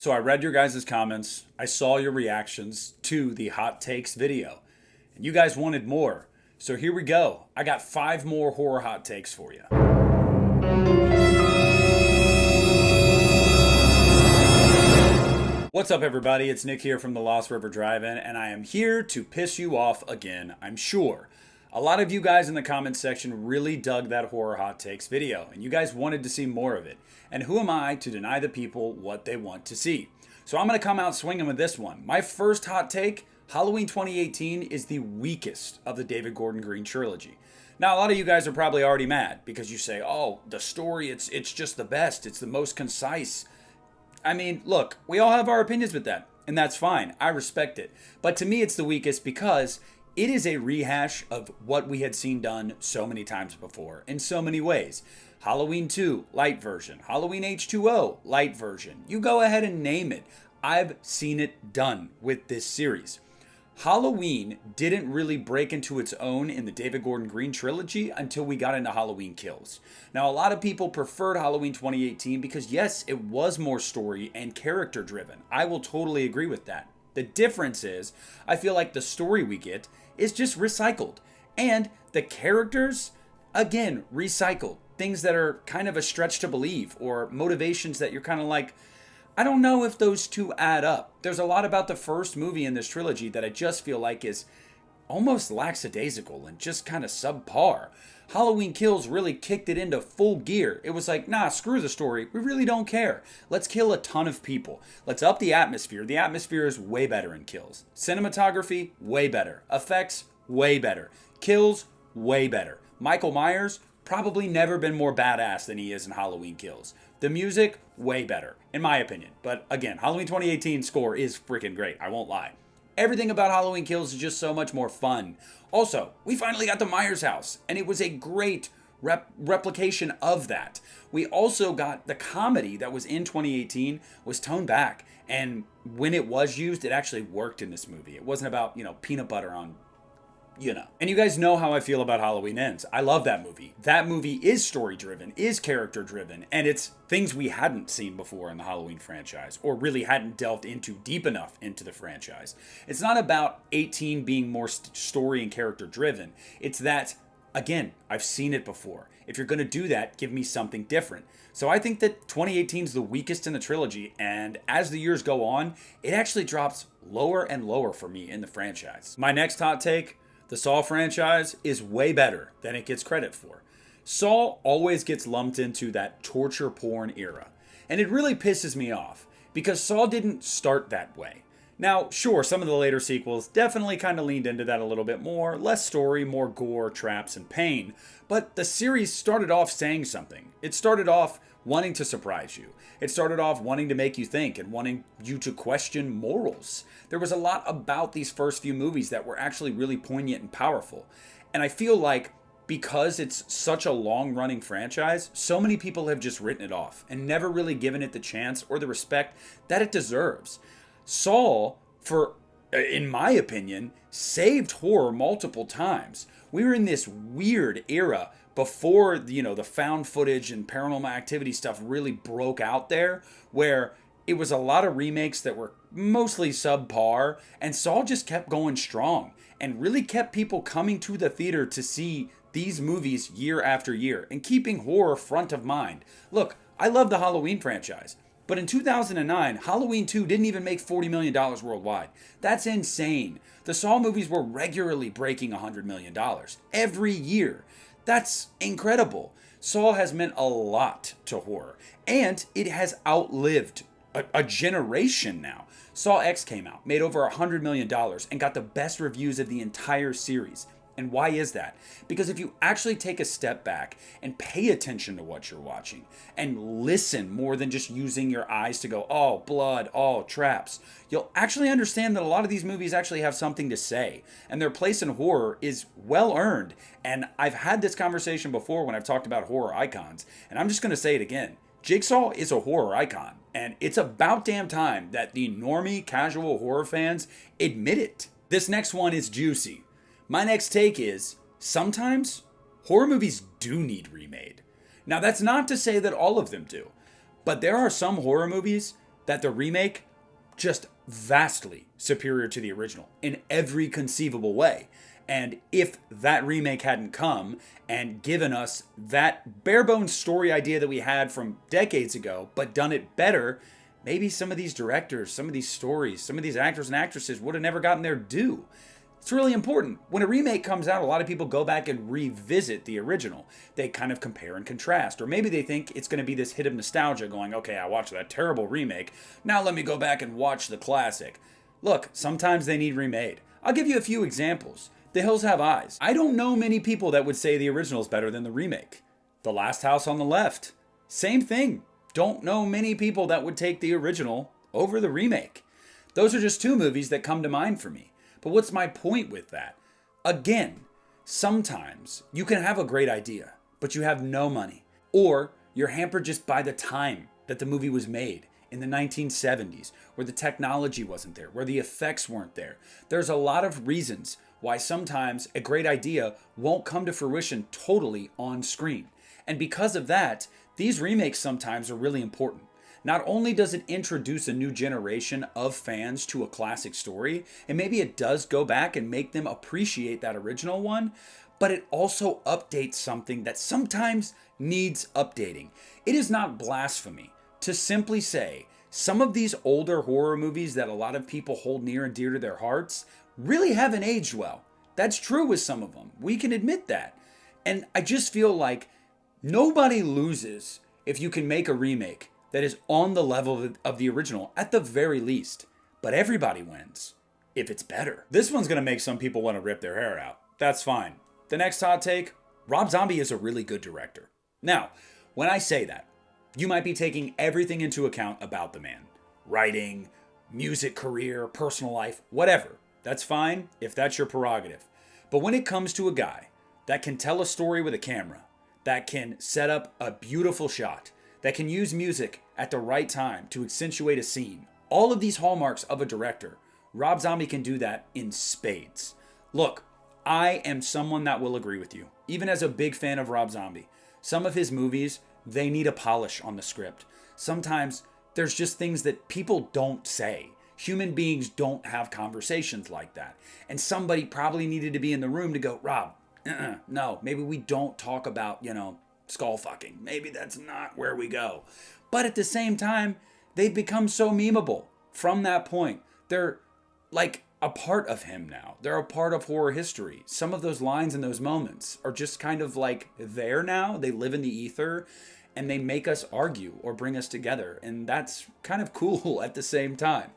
So I read your guys' comments, I saw your reactions to the hot takes video, and you guys wanted more. So here we go. I got 5 more horror hot takes for you. What's up, everybody? It's Nick here from the Lost River Drive-In, and I am here to piss you off again, I'm sure. A lot of you guys in the comments section really dug that horror hot takes video, and you guys wanted to see more of it. And who am I to deny the people what they want to see? So I'm going to come out swinging with this one. My first hot take, Halloween 2018 is the weakest of the David Gordon Green trilogy. Now, a lot of you guys are probably already mad because you say, oh, the story, it's just the best. It's the most concise. I mean, look, we all have our opinions with that, and that's fine. I respect it. But to me, it's the weakest because it is a rehash of what we had seen done so many times before in so many ways. Halloween 2, light version. Halloween H2O, light version. You go ahead and name it. I've seen it done with this series. Halloween didn't really break into its own in the David Gordon Green trilogy until we got into Halloween Kills. Now, a lot of people preferred Halloween 2018 because, yes, it was more story and character driven. I will totally agree with that. The difference is, I feel like the story we get is just recycled. And the characters, again, recycled. Things that are kind of a stretch to believe, or motivations that you're kind of like, I don't know if those two add up. There's a lot about the first movie in this trilogy that I just feel like is almost lackadaisical and just kind of subpar. Halloween Kills really kicked it into full gear. It was like, nah, screw the story. We really don't care. Let's kill a ton of people. Let's up the atmosphere. The atmosphere is way better in Kills. Cinematography, way better. Effects, way better. Kills, way better. Michael Myers, probably never been more badass than he is in Halloween Kills. The music, way better, in my opinion. But again, Halloween 2018 score is freaking great, I won't lie. Everything about Halloween Kills is just so much more fun. Also, we finally got the Myers house, and it was a great replication of that. We also got the comedy that was in 2018 was toned back, and when it was used, it actually worked in this movie. It wasn't about, peanut butter on And you guys know how I feel about Halloween Ends. I love that movie. That movie is story driven, is character driven, and it's things we hadn't seen before in the Halloween franchise, or really hadn't delved into deep enough into the franchise. It's not about 18 being more story and character driven. It's that, again, I've seen it before. If you're going to do that, give me something different. So I think that 2018 is the weakest in the trilogy, and as the years go on, it actually drops lower and lower for me in the franchise. My next hot take, the Saw franchise is way better than it gets credit for. Saw always gets lumped into that torture porn era. And it really pisses me off because Saw didn't start that way. Now, sure, some of the later sequels definitely kind of leaned into that a little bit more. Less story, more gore, traps, and pain. But the series started off saying something. It started off wanting to surprise you. It started off wanting to make you think and wanting you to question morals. There was a lot about these first few movies that were actually really poignant and powerful. And I feel like because it's such a long-running franchise, so many people have just written it off and never really given it the chance or the respect that it deserves. Saw, in my opinion, saved horror multiple times. We were in this weird era before the found footage and paranormal activity stuff really broke out there, where it was a lot of remakes that were mostly subpar, and Saw just kept going strong and really kept people coming to the theater to see these movies year after year and keeping horror front of mind. Look, I love the Halloween franchise, but in 2009, Halloween 2 didn't even make $40 million worldwide. That's insane. The Saw movies were regularly breaking $100 million every year. That's incredible. Saw has meant a lot to horror, and it has outlived a generation now. Saw X came out, made over $100 million, and got the best reviews of the entire series. And why is that? Because if you actually take a step back and pay attention to what you're watching and listen more than just using your eyes to go, oh, blood, oh, traps, you'll actually understand that a lot of these movies actually have something to say, and their place in horror is well earned. And I've had this conversation before when I've talked about horror icons, and I'm just going to say it again. Jigsaw is a horror icon, and it's about damn time that the normie casual horror fans admit it. This next one is juicy. My next take is, sometimes horror movies do need remade. Now, that's not to say that all of them do, but there are some horror movies that the remake just vastly superior to the original in every conceivable way. And if that remake hadn't come and given us that bare bones story idea that we had from decades ago, but done it better, maybe some of these directors, some of these stories, some of these actors and actresses would have never gotten their due. It's really important. When a remake comes out, a lot of people go back and revisit the original. They kind of compare and contrast. Or maybe they think it's going to be this hit of nostalgia going, okay, I watched that terrible remake. Now let me go back and watch the classic. Look, sometimes they need remade. I'll give you a few examples. The Hills Have Eyes. I don't know many people that would say the original is better than the remake. The Last House on the Left. Same thing. Don't know many people that would take the original over the remake. Those are just two movies that come to mind for me. But what's my point with that? Again, sometimes you can have a great idea, but you have no money. Or you're hampered just by the time that the movie was made in the 1970s, where the technology wasn't there, where the effects weren't there. There's a lot of reasons why sometimes a great idea won't come to fruition totally on screen. And because of that, these remakes sometimes are really important. Not only does it introduce a new generation of fans to a classic story, and maybe it does go back and make them appreciate that original one, but it also updates something that sometimes needs updating. It is not blasphemy to simply say some of these older horror movies that a lot of people hold near and dear to their hearts really haven't aged well. That's true with some of them. We can admit that. And I just feel like nobody loses if you can make a remake that is on the level of the original at the very least. But everybody wins if it's better. This one's gonna make some people want to rip their hair out. That's fine. The next hot take, Rob Zombie is a really good director. Now, when I say that, you might be taking everything into account about the man. Writing, music career, personal life, whatever. That's fine if that's your prerogative. But when it comes to a guy that can tell a story with a camera, that can set up a beautiful shot, that can use music at the right time to accentuate a scene, all of these hallmarks of a director, Rob Zombie can do that in spades. Look, I am someone that will agree with you. Even as a big fan of Rob Zombie, some of his movies, they need a polish on the script. Sometimes there's just things that people don't say. Human beings don't have conversations like that. And somebody probably needed to be in the room to go, Rob, no, maybe we don't talk about, skull fucking. Maybe that's not where we go. But at the same time, they've become so memeable from that point. They're like a part of him now. They're a part of horror history. Some of those lines and those moments are just kind of like there now. They live in the ether and they make us argue or bring us together. And that's kind of cool at the same time.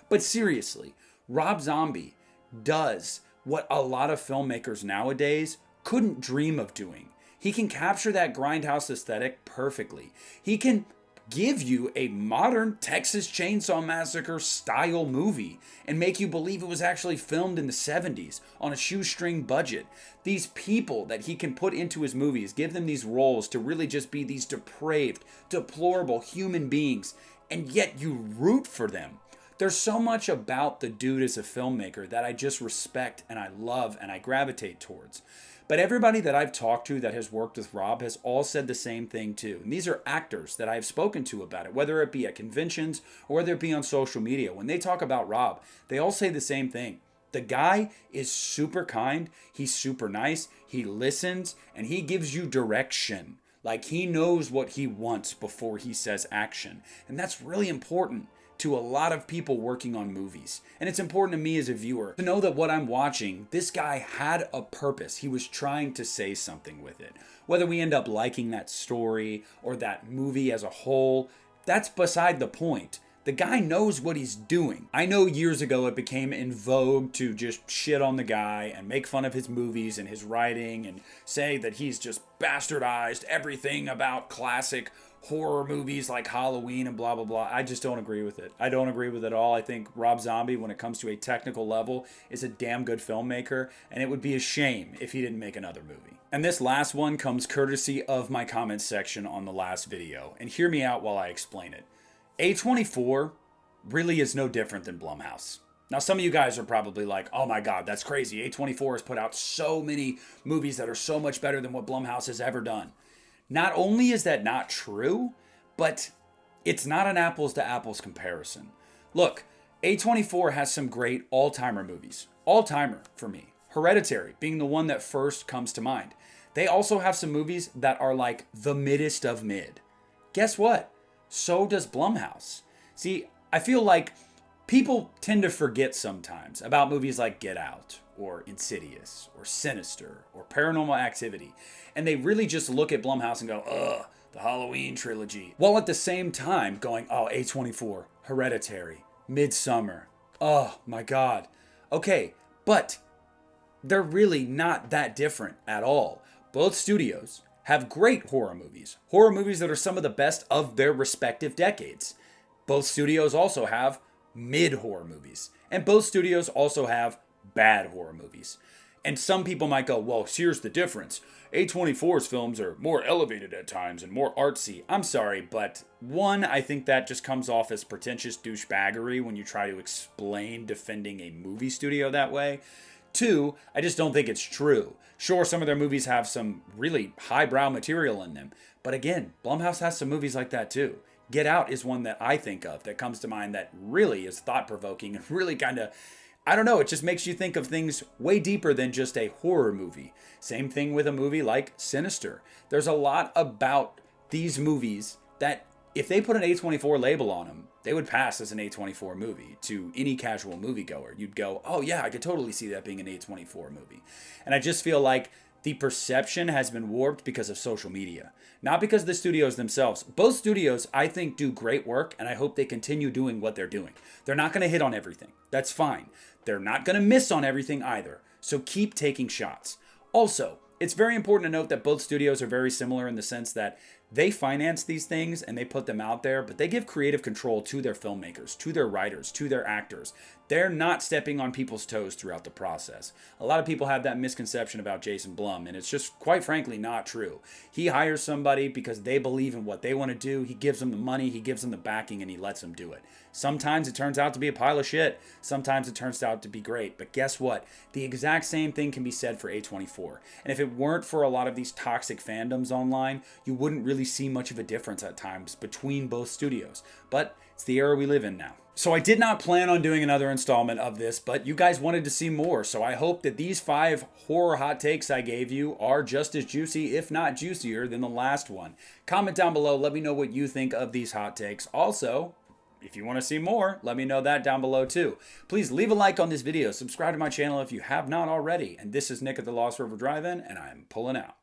But seriously, Rob Zombie does what a lot of filmmakers nowadays couldn't dream of doing. He can capture that grindhouse aesthetic perfectly. He can give you a modern Texas Chainsaw Massacre style movie and make you believe it was actually filmed in the 70s on a shoestring budget. These people that he can put into his movies, give them these roles to really just be these depraved, deplorable human beings, and yet you root for them. There's so much about the dude as a filmmaker that I just respect and I love and I gravitate towards. But everybody that I've talked to that has worked with Rob has all said the same thing too. And these are actors that I've spoken to about it, whether it be at conventions or whether it be on social media. When they talk about Rob, they all say the same thing. The guy is super kind, he's super nice, he listens, and he gives you direction. Like he knows what he wants before he says action. And that's really important to a lot of people working on movies. And it's important to me as a viewer to know that what I'm watching, this guy had a purpose. He was trying to say something with it. Whether we end up liking that story or that movie as a whole, that's beside the point. The guy knows what he's doing. I know years ago it became in vogue to just shit on the guy and make fun of his movies and his writing and say that he's just bastardized everything about classic horror movies like Halloween and blah, blah, blah. I just don't agree with it. I don't agree with it at all. I think Rob Zombie, when it comes to a technical level, is a damn good filmmaker, and it would be a shame if he didn't make another movie. And this last one comes courtesy of my comments section on the last video, and hear me out while I explain it. A24 really is no different than Blumhouse. Now, some of you guys are probably like, oh my God, that's crazy. A24 has put out so many movies that are so much better than what Blumhouse has ever done. Not only is that not true, but it's not an apples to apples comparison. Look, A24 has some great all-timer movies. All-timer for me. Hereditary being the one that first comes to mind. They also have some movies that are like the middest of mid. Guess what? So does Blumhouse. See, I feel like people tend to forget sometimes about movies like Get Out or Insidious or Sinister or Paranormal Activity. And they really just look at Blumhouse and go, ugh, the Halloween trilogy. While at the same time going, oh, A24, Hereditary, Midsummer. Oh my God. Okay, but they're really not that different at all. Both studios have great horror movies that are some of the best of their respective decades. Both studios also have mid horror movies, and both studios also have bad horror movies. And some people might go, well, here's the difference. A24's films are more elevated at times and more artsy. I'm sorry, but one, I think that just comes off as pretentious douchebaggery when you try to explain defending a movie studio that way. Two, I just don't think it's true. Sure, some of their movies have some really highbrow material in them, but again, Blumhouse has some movies like that too. Get Out is one that I think of that comes to mind that really is thought-provoking and really kind of, I don't know, it just makes you think of things way deeper than just a horror movie. Same thing with a movie like Sinister. There's a lot about these movies that if they put an A24 label on them, they would pass as an A24 movie to any casual moviegoer. You'd go, oh yeah, I could totally see that being an A24 movie. And I just feel like the perception has been warped because of social media, not because of the studios themselves. Both studios, I think, do great work, and I hope they continue doing what they're doing. They're not going to hit on everything. That's fine. They're not going to miss on everything either. So keep taking shots. Also, it's very important to note that both studios are very similar in the sense that they finance these things and they put them out there, but they give creative control to their filmmakers, to their writers, to their actors. They're not stepping on people's toes throughout the process. A lot of people have that misconception about Jason Blum, and it's just quite frankly not true. He hires somebody because they believe in what they want to do. He gives them the money, he gives them the backing, and he lets them do it. Sometimes it turns out to be a pile of shit. Sometimes it turns out to be great. But guess what? The exact same thing can be said for A24. And if it weren't for a lot of these toxic fandoms online, you wouldn't really see much of a difference at times between both studios. But it's the era we live in now. So I did not plan on doing another installment of this, but you guys wanted to see more. So I hope that these 5 horror hot takes I gave you are just as juicy, if not juicier, than the last one. Comment down below. Let me know what you think of these hot takes. Also, if you want to see more, let me know that down below too. Please leave a like on this video. Subscribe to my channel if you have not already. And this is Nick at the Lost River Drive-In, and I'm pulling out.